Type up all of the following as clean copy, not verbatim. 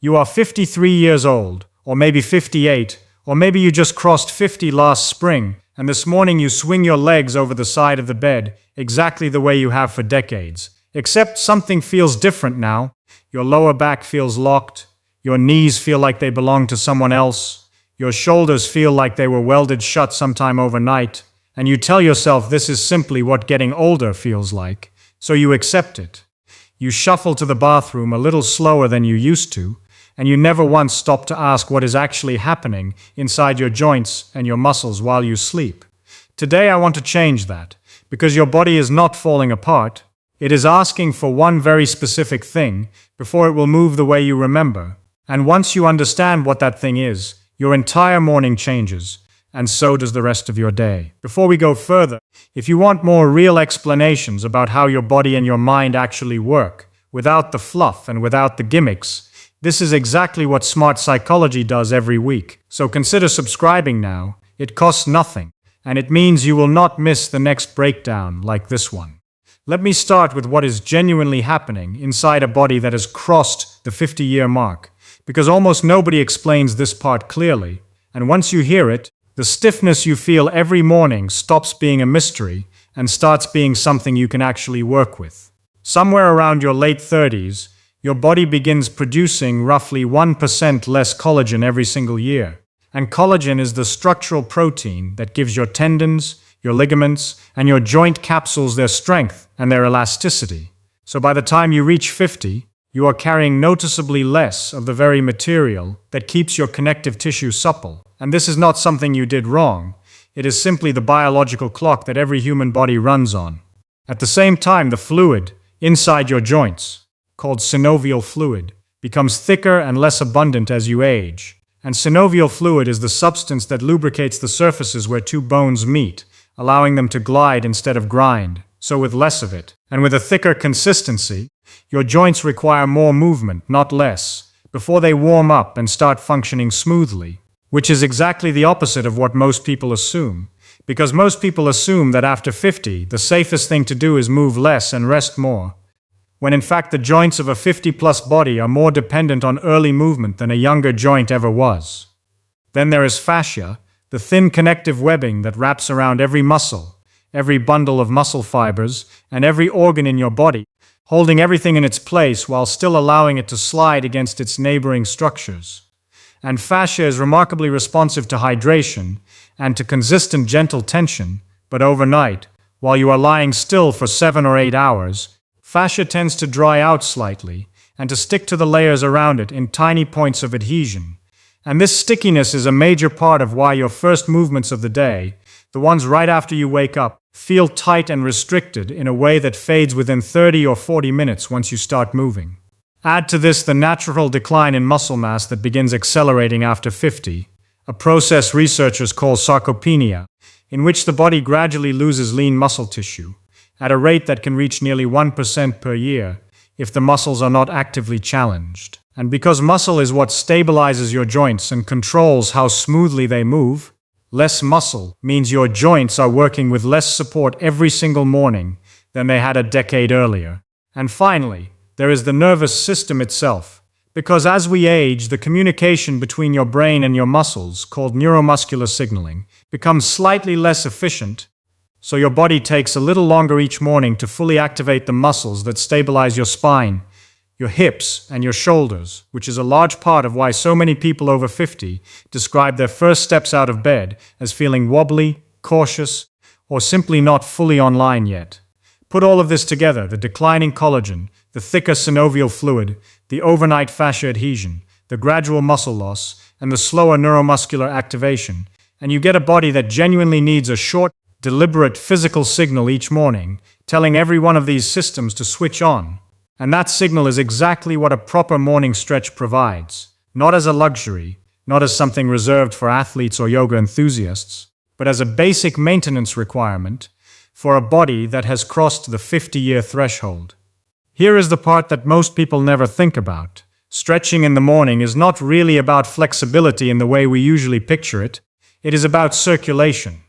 You are 53 years old, or maybe 58, or maybe you just crossed 50 last spring, and this morning you swing your legs over the side of the bed, exactly the way you have for decades. Except something feels different now. Your lower back feels locked, your knees feel like they belong to someone else, your shoulders feel like they were welded shut sometime overnight, and you tell yourself this is simply what getting older feels like, so you accept it. You shuffle to the bathroom a little slower than you used to, and you never once stop to ask what is actually happening inside your joints and your muscles while you sleep. Today I want to change that, because your body is not falling apart. It is asking for one very specific thing before it will move the way you remember. And once you understand what that thing is, your entire morning changes, and so does the rest of your day. Before we go further, if you want more real explanations about how your body and your mind actually work, without the fluff and without the gimmicks, this is exactly what Smart Psychology does every week. So consider subscribing now. It costs nothing, and it means you will not miss the next breakdown like this one. Let me start with what is genuinely happening inside a body that has crossed the 50-year mark, because almost nobody explains this part clearly, and once you hear it, the stiffness you feel every morning stops being a mystery and starts being something you can actually work with. Somewhere around your late 30s, your body begins producing roughly 1% less collagen every single year. And collagen is the structural protein that gives your tendons, your ligaments, and your joint capsules their strength and their elasticity. So by the time you reach 50, you are carrying noticeably less of the very material that keeps your connective tissue supple. And this is not something you did wrong. It is simply the biological clock that every human body runs on. At the same time, the fluid inside your joints, called synovial fluid, becomes thicker and less abundant as you age. And synovial fluid is the substance that lubricates the surfaces where two bones meet, allowing them to glide instead of grind. So with less of it, and with a thicker consistency, your joints require more movement, not less, before they warm up and start functioning smoothly, which is exactly the opposite of what most people assume. Because most people assume that after 50, the safest thing to do is move less and rest more, when in fact the joints of a 50-plus body are more dependent on early movement than a younger joint ever was. Then there is fascia, the thin connective webbing that wraps around every muscle, every bundle of muscle fibers, and every organ in your body, holding everything in its place while still allowing it to slide against its neighboring structures. And fascia is remarkably responsive to hydration and to consistent gentle tension, but overnight, while you are lying still for 7 or 8 hours, fascia tends to dry out slightly and to stick to the layers around it in tiny points of adhesion. And this stickiness is a major part of why your first movements of the day, the ones right after you wake up, feel tight and restricted in a way that fades within 30 or 40 minutes once you start moving. Add to this the natural decline in muscle mass that begins accelerating after 50, a process researchers call sarcopenia, in which the body gradually loses lean muscle tissue, at a rate that can reach nearly 1% per year if the muscles are not actively challenged. And because muscle is what stabilizes your joints and controls how smoothly they move, less muscle means your joints are working with less support every single morning than they had a decade earlier. And finally, there is the nervous system itself, because as we age, the communication between your brain and your muscles, called neuromuscular signaling, becomes slightly less efficient. So your body takes a little longer each morning to fully activate the muscles that stabilize your spine, your hips, and your shoulders, which is a large part of why so many people over 50 describe their first steps out of bed as feeling wobbly, cautious, or simply not fully online yet. Put all of this together, the declining collagen, the thicker synovial fluid, the overnight fascia adhesion, the gradual muscle loss, and the slower neuromuscular activation, and you get a body that genuinely needs a short, deliberate physical signal each morning, telling every one of these systems to switch on. And that signal is exactly what a proper morning stretch provides, not as a luxury, not as something reserved for athletes or yoga enthusiasts, but as a basic maintenance requirement for a body that has crossed the 50-year threshold. Here is the part that most people never think about. Stretching in the morning is not really about flexibility in the way we usually picture it. It is about circulation.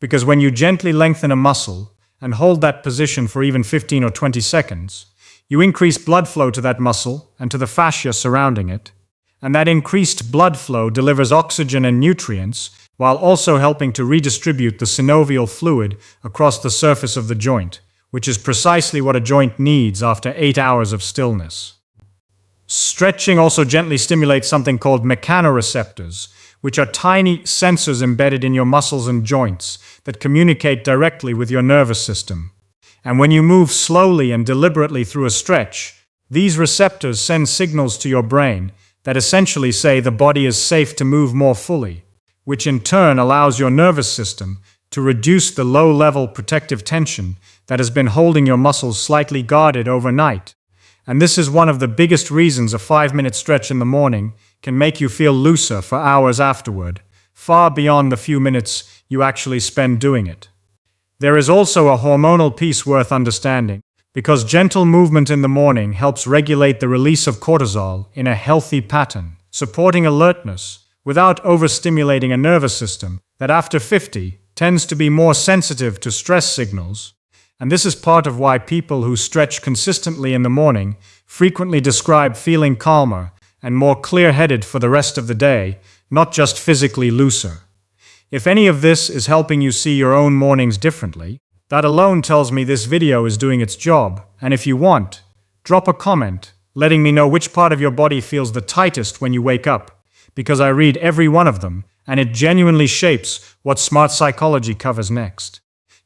Because when you gently lengthen a muscle and hold that position for even 15 or 20 seconds, you increase blood flow to that muscle and to the fascia surrounding it, And that increased blood flow delivers oxygen and nutrients, while also helping to redistribute the synovial fluid across the surface of the joint, which is precisely what a joint needs after 8 hours of stillness. Stretching also gently stimulates something called mechanoreceptors, which are tiny sensors embedded in your muscles and joints that communicate directly with your nervous system. And when you move slowly and deliberately through a stretch, these receptors send signals to your brain that essentially say the body is safe to move more fully, which in turn allows your nervous system to reduce the low-level protective tension that has been holding your muscles slightly guarded overnight. And this is one of the biggest reasons a 5-minute stretch in the morning can make you feel looser for hours afterward, far beyond the few minutes you actually spend doing it. There is also a hormonal piece worth understanding, because gentle movement in the morning helps regulate the release of cortisol in a healthy pattern, supporting alertness without overstimulating a nervous system that after 50 tends to be more sensitive to stress signals. And this is part of why people who stretch consistently in the morning frequently describe feeling calmer and more clear-headed for the rest of the day, not just physically looser. If any of this is helping you see your own mornings differently, that alone tells me this video is doing its job, and if you want, drop a comment letting me know which part of your body feels the tightest when you wake up, because I read every one of them, and it genuinely shapes what smart psychology covers next.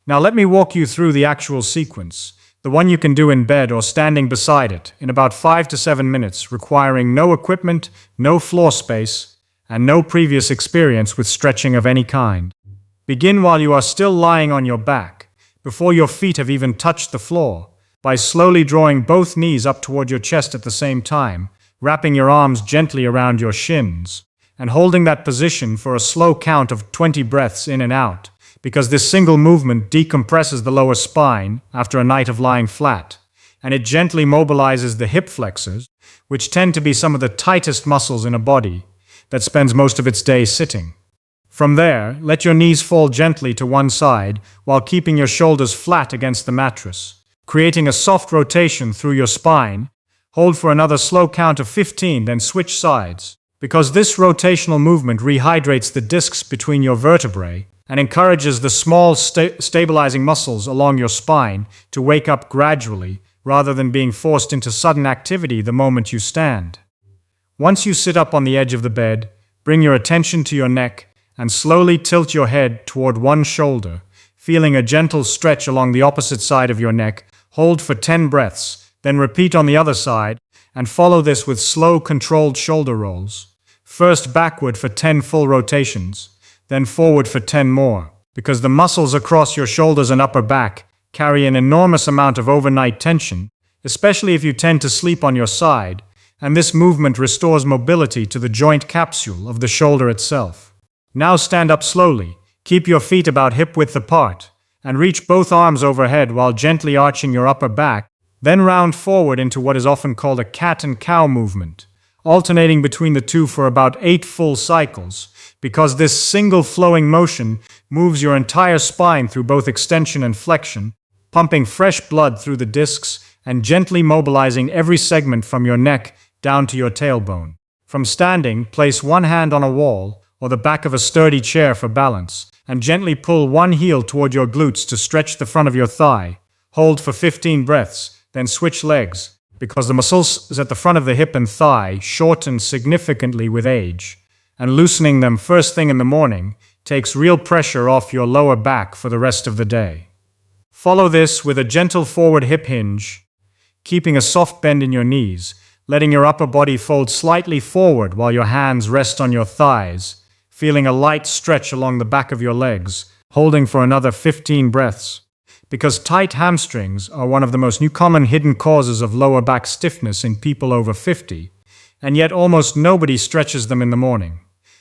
Now let me walk you through the actual sequence, the one you can do in bed or standing beside it, in about 5 to 7 minutes, requiring no equipment, no floor space, and no previous experience with stretching of any kind. Begin while you are still lying on your back, before your feet have even touched the floor, by slowly drawing both knees up toward your chest at the same time, wrapping your arms gently around your shins, and holding that position for a slow count of 20 breaths in and out, because this single movement decompresses the lower spine after a night of lying flat, and it gently mobilizes the hip flexors, which tend to be some of the tightest muscles in a body that spends most of its day sitting. From there, let your knees fall gently to one side while keeping your shoulders flat against the mattress, creating a soft rotation through your spine. Hold for another slow count of 15, then switch sides, because this rotational movement rehydrates the discs between your vertebrae and encourages the small stabilizing muscles along your spine to wake up gradually rather than being forced into sudden activity the moment you stand. Once you sit up on the edge of the bed, bring your attention to your neck and slowly tilt your head toward one shoulder, feeling a gentle stretch along the opposite side of your neck. Hold for 10 breaths, then repeat on the other side, and follow this with slow, controlled shoulder rolls. First backward for 10 full rotations, then forward for 10 more, because the muscles across your shoulders and upper back carry an enormous amount of overnight tension, especially if you tend to sleep on your side, and this movement restores mobility to the joint capsule of the shoulder itself. Now stand up slowly, keep your feet about hip-width apart, and reach both arms overhead while gently arching your upper back, then round forward into what is often called a cat and cow movement, alternating between the two for about 8 full cycles, because this single flowing motion moves your entire spine through both extension and flexion, pumping fresh blood through the discs and gently mobilizing every segment from your neck down to your tailbone. From standing, place one hand on a wall or the back of a sturdy chair for balance, and gently pull one heel toward your glutes to stretch the front of your thigh. Hold for 15 breaths, then switch legs, because the muscles at the front of the hip and thigh shorten significantly with age, and loosening them first thing in the morning takes real pressure off your lower back for the rest of the day. Follow this with a gentle forward hip hinge, keeping a soft bend in your knees, letting your upper body fold slightly forward while your hands rest on your thighs, feeling a light stretch along the back of your legs, holding for another 15 breaths. Because tight hamstrings are one of the most common hidden causes of lower back stiffness in people over 50, and yet almost nobody stretches them in the morning.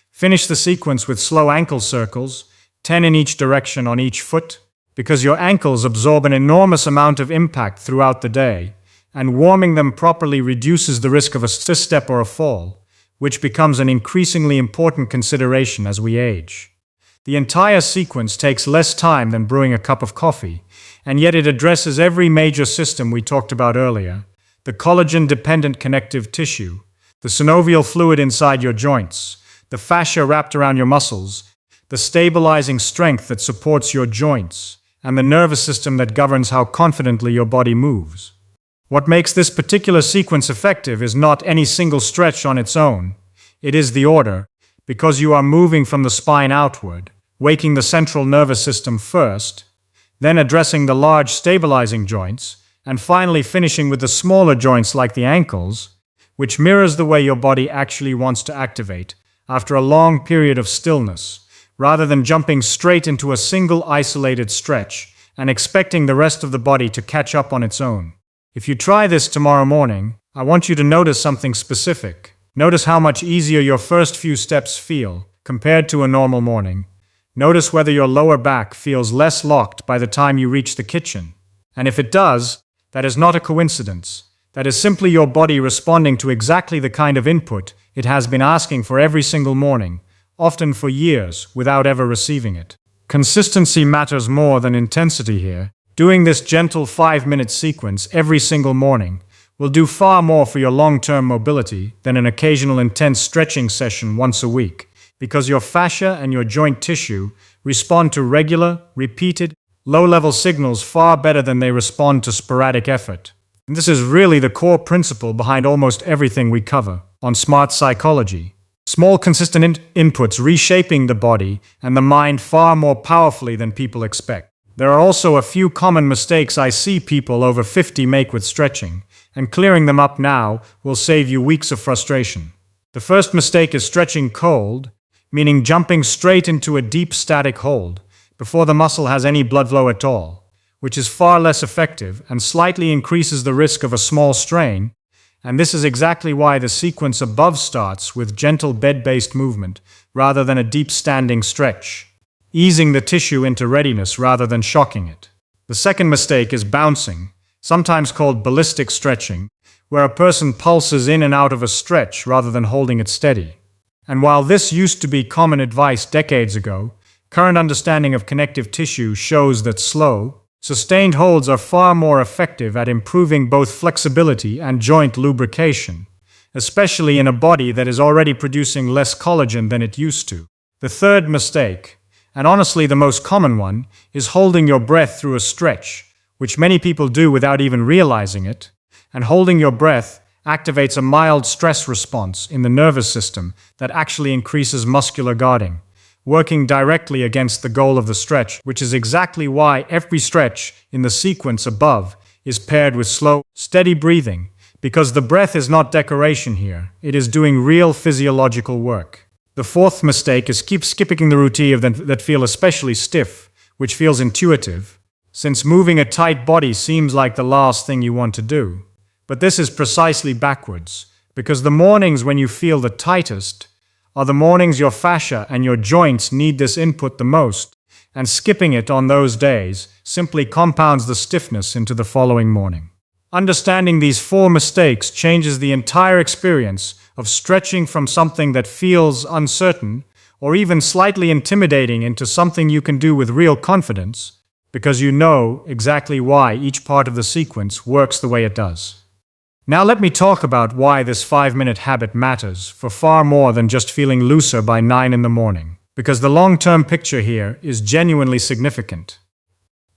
Finish the sequence with slow ankle circles, 10 in each direction on each foot, because your ankles absorb an enormous amount of impact throughout the day, and warming them properly reduces the risk of a step or a fall, which becomes an increasingly important consideration as we age. The entire sequence takes less time than brewing a cup of coffee, and yet it addresses every major system we talked about earlier: the collagen-dependent connective tissue, the synovial fluid inside your joints, the fascia wrapped around your muscles, the stabilizing strength that supports your joints, and the nervous system that governs how confidently your body moves. What makes this particular sequence effective is not any single stretch on its own. It is the order, because you are moving from the spine outward, waking the central nervous system first, then addressing the large stabilizing joints, and finally finishing with the smaller joints like the ankles, which mirrors the way your body actually wants to activate after a long period of stillness, rather than jumping straight into a single isolated stretch and expecting the rest of the body to catch up on its own. If you try this tomorrow morning, I want you to notice something specific. Notice how much easier your first few steps feel compared to a normal morning. Notice whether your lower back feels less locked by the time you reach the kitchen. And if it does, that is not a coincidence. That is simply your body responding to exactly the kind of input it has been asking for every single morning, often for years, without ever receiving it. Consistency matters more than intensity here. Doing this gentle 5-minute sequence every single morning will do far more for your long-term mobility than an occasional intense stretching session once a week, because your fascia and your joint tissue respond to regular, repeated, low-level signals far better than they respond to sporadic effort. And this is really the core principle behind almost everything we cover on smart psychology. Small, consistent inputs reshaping the body and the mind far more powerfully than people expect. There are also a few common mistakes I see people over 50 make with stretching, and clearing them up now will save you weeks of frustration. The first mistake is stretching cold, meaning jumping straight into a deep static hold before the muscle has any blood flow at all, which is far less effective and slightly increases the risk of a small strain, and this is exactly why the sequence above starts with gentle bed-based movement rather than a deep standing stretch, easing the tissue into readiness rather than shocking it. The second mistake is bouncing, sometimes called ballistic stretching, where a person pulses in and out of a stretch rather than holding it steady. And while this used to be common advice decades ago, current understanding of connective tissue shows that slow, sustained holds are far more effective at improving both flexibility and joint lubrication, especially in a body that is already producing less collagen than it used to. The third mistake, and honestly the most common one, is holding your breath through a stretch, which many people do without even realizing it, and holding your breath activates a mild stress response in the nervous system that actually increases muscular guarding, working directly against the goal of the stretch, which is exactly why every stretch in the sequence above is paired with slow, steady breathing, because the breath is not decoration here, it is doing real physiological work. The fourth mistake is keep skipping the routine that feel especially stiff, which feels intuitive, since moving a tight body seems like the last thing you want to do. But this is precisely backwards, because the mornings when you feel the tightest are the mornings your fascia and your joints need this input the most, and skipping it on those days simply compounds the stiffness into the following morning. Understanding these 4 mistakes changes the entire experience of stretching from something that feels uncertain or even slightly intimidating into something you can do with real confidence, because you know exactly why each part of the sequence works the way it does. Now let me talk about why this 5-minute habit matters for far more than just feeling looser by 9 in the morning, because the long-term picture here is genuinely significant.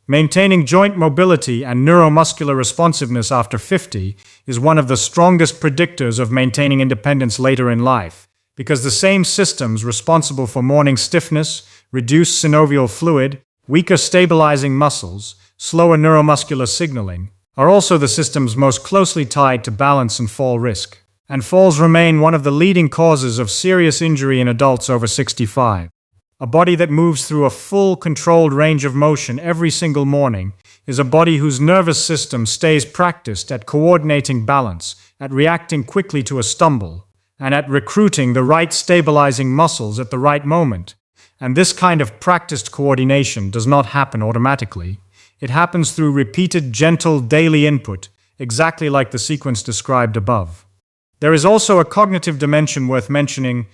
Maintaining joint mobility and neuromuscular responsiveness after 50 is one of the strongest predictors of maintaining independence later in life, because the same systems responsible for morning stiffness, reduced synovial fluid, weaker stabilizing muscles, slower neuromuscular signaling, are also the systems most closely tied to balance and fall risk. And falls remain one of the leading causes of serious injury in adults over 65. A body that moves through a full, controlled range of motion every single morning is a body whose nervous system stays practiced at coordinating balance, at reacting quickly to a stumble, and at recruiting the right stabilizing muscles at the right moment. And this kind of practiced coordination does not happen automatically. It happens through repeated, gentle, daily input, exactly like the sequence described above. There is also a cognitive dimension worth mentioning,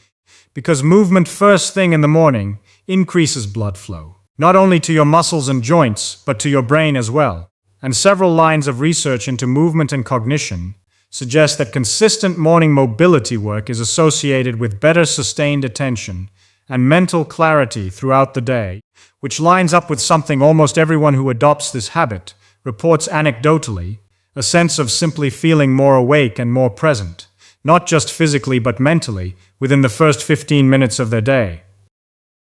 because movement first thing in the morning increases blood flow, not only to your muscles and joints, but to your brain as well. And several lines of research into movement and cognition suggest that consistent morning mobility work is associated with better sustained attention and mental clarity throughout the day, which lines up with something almost everyone who adopts this habit reports anecdotally, a sense of simply feeling more awake and more present, not just physically but mentally, within the first 15 minutes of their day.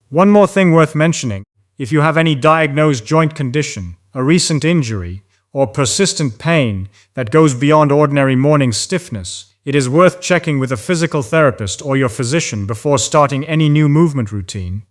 One more thing worth mentioning: if you have any diagnosed joint condition, a recent injury, or persistent pain that goes beyond ordinary morning stiffness, it is worth checking with a physical therapist or your physician before starting any new movement routine,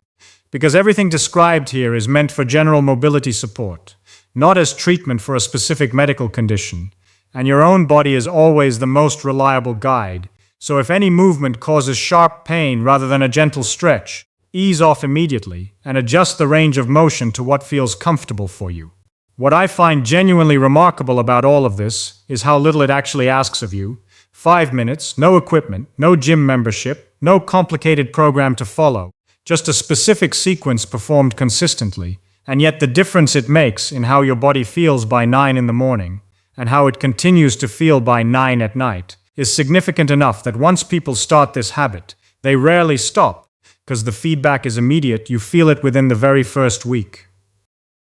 because everything described here is meant for general mobility support, not as treatment for a specific medical condition, and your own body is always the most reliable guide, so if any movement causes sharp pain rather than a gentle stretch, ease off immediately and adjust the range of motion to what feels comfortable for you. What I find genuinely remarkable about all of this is how little it actually asks of you. 5 minutes, no equipment, no gym membership, no complicated program to follow, just a specific sequence performed consistently, and yet the difference it makes in how your body feels by 9 in the morning, and how it continues to feel by 9 at night, is significant enough that once people start this habit, they rarely stop, because the feedback is immediate. You feel it within the very first week.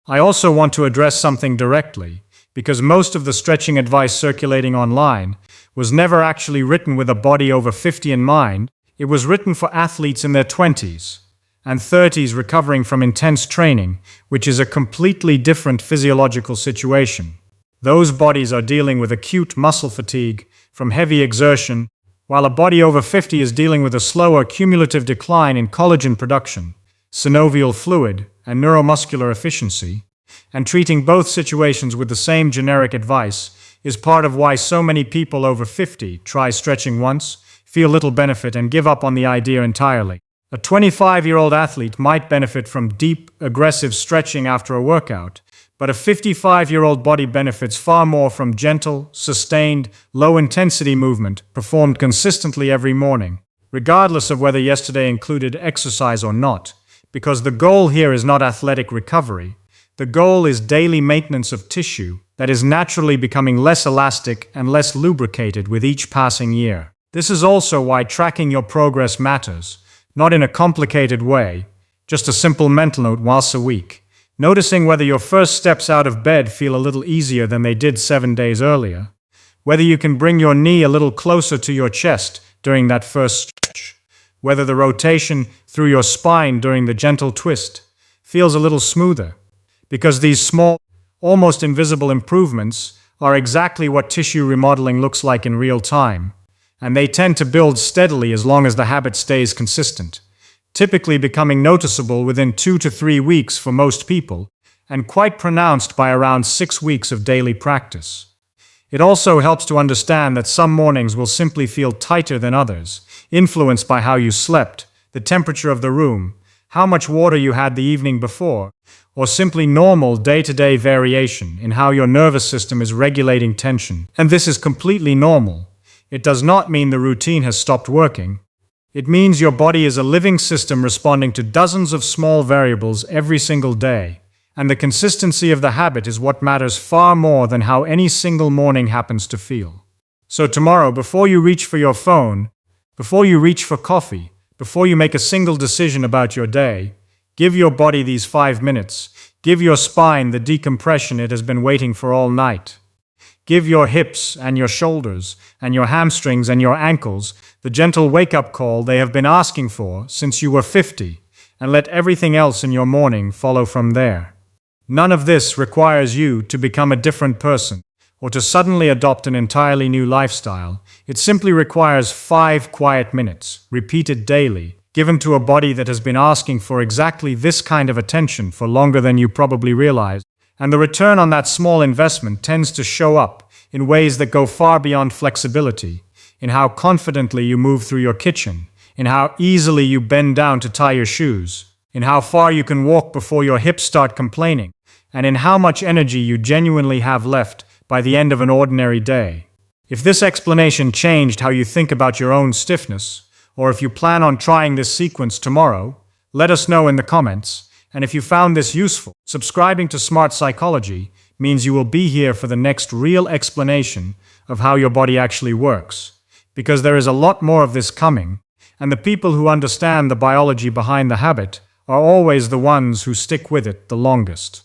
I also want to address something directly, because most of the stretching advice circulating online was never actually written with a body over 50 in mind. It was written for athletes in their 20s and 30s recovering from intense training, which is a completely different physiological situation. Those bodies are dealing with acute muscle fatigue from heavy exertion, while a body over 50 is dealing with a slower cumulative decline in collagen production, synovial fluid, and neuromuscular efficiency, and treating both situations with the same generic advice is part of why so many people over 50 try stretching once, feel little benefit, and give up on the idea entirely. A 25-year-old athlete might benefit from deep, aggressive stretching after a workout, but a 55-year-old body benefits far more from gentle, sustained, low-intensity movement performed consistently every morning, regardless of whether yesterday included exercise or not, because the goal here is not athletic recovery. The goal is daily maintenance of tissue that is naturally becoming less elastic and less lubricated with each passing year. This is also why tracking your progress matters, not in a complicated way, just a simple mental note once a week, noticing whether your first steps out of bed feel a little easier than they did 7 days earlier, whether you can bring your knee a little closer to your chest during that first stretch, whether the rotation through your spine during the gentle twist feels a little smoother, because these small, almost invisible improvements are exactly what tissue remodeling looks like in real time, and they tend to build steadily as long as the habit stays consistent, typically becoming noticeable within 2 to 3 weeks for most people, and quite pronounced by around 6 weeks of daily practice. It also helps to understand that some mornings will simply feel tighter than others, influenced by how you slept, the temperature of the room, how much water you had the evening before, or simply normal day-to-day variation in how your nervous system is regulating tension. And this is completely normal. It does not mean the routine has stopped working. It means your body is a living system responding to dozens of small variables every single day, and the consistency of the habit is what matters far more than how any single morning happens to feel. So tomorrow, before you reach for your phone, before you reach for coffee, before you make a single decision about your day, give your body these 5 minutes. Give your spine the decompression it has been waiting for all night. Give your hips and your shoulders and your hamstrings and your ankles the gentle wake-up call they have been asking for since you were 50, and let everything else in your morning follow from there. None of this requires you to become a different person or to suddenly adopt an entirely new lifestyle. It simply requires 5 quiet minutes, repeated daily, given to a body that has been asking for exactly this kind of attention for longer than you probably realize. And the return on that small investment tends to show up in ways that go far beyond flexibility, in how confidently you move through your kitchen, in how easily you bend down to tie your shoes, in how far you can walk before your hips start complaining, and in how much energy you genuinely have left by the end of an ordinary day. If this explanation changed how you think about your own stiffness, or if you plan on trying this sequence tomorrow, let us know in the comments. And if you found this useful, subscribing to Smart Psychology means you will be here for the next real explanation of how your body actually works. Because there is a lot more of this coming, and the people who understand the biology behind the habit are always the ones who stick with it the longest.